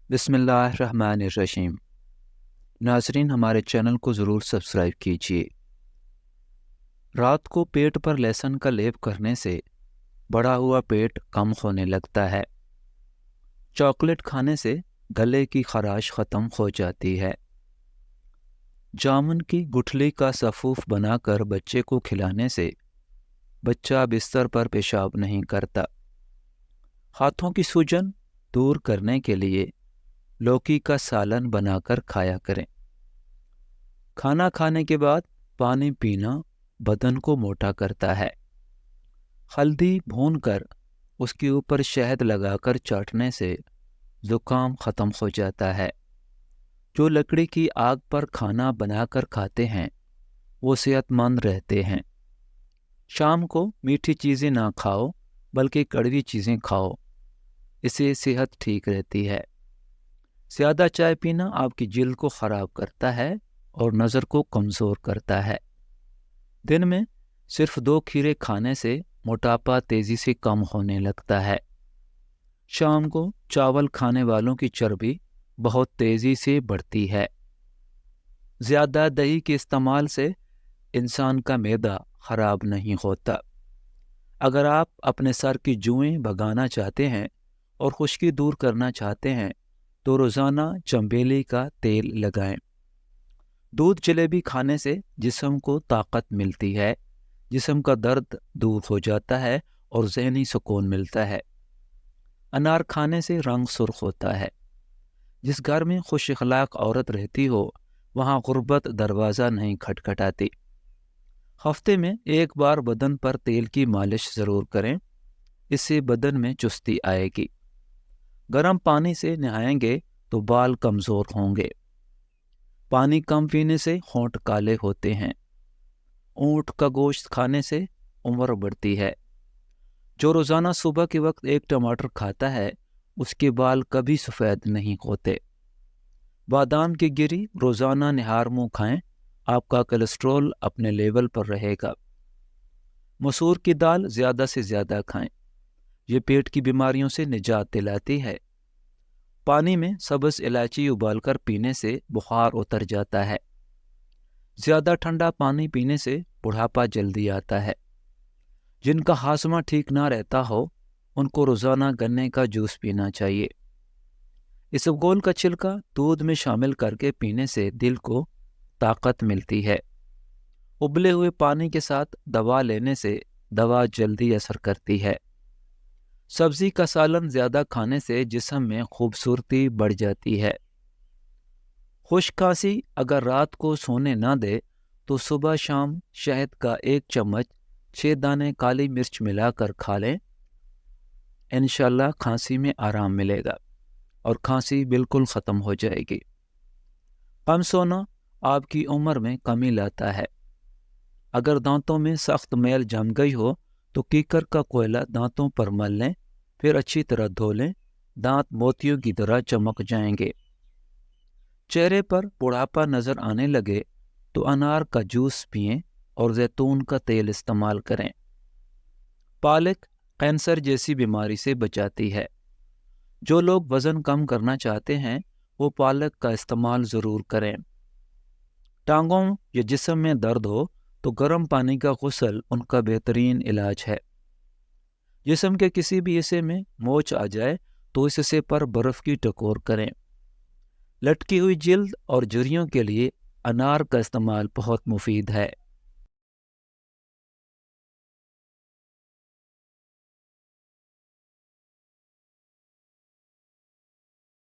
बिस्मिल्लाहिर्रहमानिर्रहीम। नाज़रीन, हमारे चैनल को ज़रूर सब्सक्राइब कीजिए। रात को पेट पर लहसुन का लेप करने से बढ़ा हुआ पेट कम होने लगता है। चॉकलेट खाने से गले की खराश ख़त्म हो जाती है। जामुन की गुठली का सफ़ूफ बनाकर बच्चे को खिलाने से बच्चा बिस्तर पर पेशाब नहीं करता। हाथों की सूजन दूर करने के लिए लौकी का सालन बनाकर खाया करें। खाना खाने के बाद पानी पीना बदन को मोटा करता है। हल्दी भूनकर उसके ऊपर शहद लगाकर चाटने से जुकाम ख़त्म हो जाता है। जो लकड़ी की आग पर खाना बनाकर खाते हैं वो सेहतमंद रहते हैं। शाम को मीठी चीज़ें ना खाओ बल्कि कड़वी चीज़ें खाओ, इससे सेहत ठीक रहती है। ज़्यादा चाय पीना आपकी जिल्द को ख़राब करता है और नज़र को कमज़ोर करता है। दिन में सिर्फ 2 खीरे खाने से मोटापा तेज़ी से कम होने लगता है। शाम को चावल खाने वालों की चर्बी बहुत तेज़ी से बढ़ती है। ज़्यादा दही के इस्तेमाल से इंसान का मैदा ख़राब नहीं होता। अगर आप अपने सर की जुएं भगाना चाहते हैं और खुश्की दूर करना चाहते हैं तो रोज़ाना चंबेली का तेल लगाएं। दूध जलेबी खाने से जिस्म को ताकत मिलती है, जिस्म का दर्द दूर हो जाता है और ज़हनी सुकून मिलता है। अनार खाने से रंग सुर्ख होता है। जिस घर में खुश अखलाक औरत रहती हो वहाँ गुर्बत दरवाज़ा नहीं खटखटाती। हफ्ते में एक बार बदन पर तेल की मालिश ज़रूर करें, इससे बदन में चुस्ती आएगी। गर्म पानी से नहाएंगे तो बाल कमज़ोर होंगे। पानी कम पीने से होंठ काले होते हैं। ऊँट का गोश्त खाने से उम्र बढ़ती है। जो रोज़ाना सुबह के वक्त एक टमाटर खाता है उसके बाल कभी सफ़ेद नहीं होते। बादाम की गिरी रोज़ाना निहार मुँह खाएं, आपका कोलेस्ट्रॉल अपने लेवल पर रहेगा। मसूर की दाल ज़्यादा से ज़्यादा खाएं, ये पेट की बीमारियों से निजात दिलाती है। पानी में सब्ज़ इलायची उबालकर पीने से बुखार उतर जाता है। ज़्यादा ठंडा पानी पीने से बुढ़ापा जल्दी आता है। जिनका हाजमा ठीक ना रहता हो उनको रोज़ाना गन्ने का जूस पीना चाहिए। इसबगोल का छिलका दूध में शामिल करके पीने से दिल को ताकत मिलती है। उबले हुए पानी के साथ दवा लेने से दवा जल्दी असर करती है। सब्ज़ी का सालन ज़्यादा खाने से जिस्म में खूबसूरती बढ़ जाती है। खुश्क खांसी अगर रात को सोने ना दे तो सुबह शाम शहद का 1 चम्मच 6 दाने काली मिर्च मिलाकर खा लें। इंशाल्लाह खांसी में आराम मिलेगा और खांसी बिल्कुल ख़त्म हो जाएगी। कम सोना आपकी उम्र में कमी लाता है। अगर दांतों में सख्त मैल जम गई हो तो कीकर का कोयला दांतों पर मल लें, फिर अच्छी तरह धो लें। दांत मोतियों की तरह चमक जाएंगे। चेहरे पर बुढ़ापा नज़र आने लगे तो अनार का जूस पिएं और जैतून का तेल इस्तेमाल करें। पालक कैंसर जैसी बीमारी से बचाती है। जो लोग वज़न कम करना चाहते हैं वो पालक का इस्तेमाल ज़रूर करें। टांगों या जिस्म में दर्द हो तो गर्म पानी का गुस्ल उनका बेहतरीन इलाज है। जिस्म के किसी भी हिस्से में मोच आ जाए तो इस हिस्से पर बर्फ़ की टकोर करें। लटकी हुई जिल्द और झुर्रियों के लिए अनार का इस्तेमाल बहुत मुफीद है।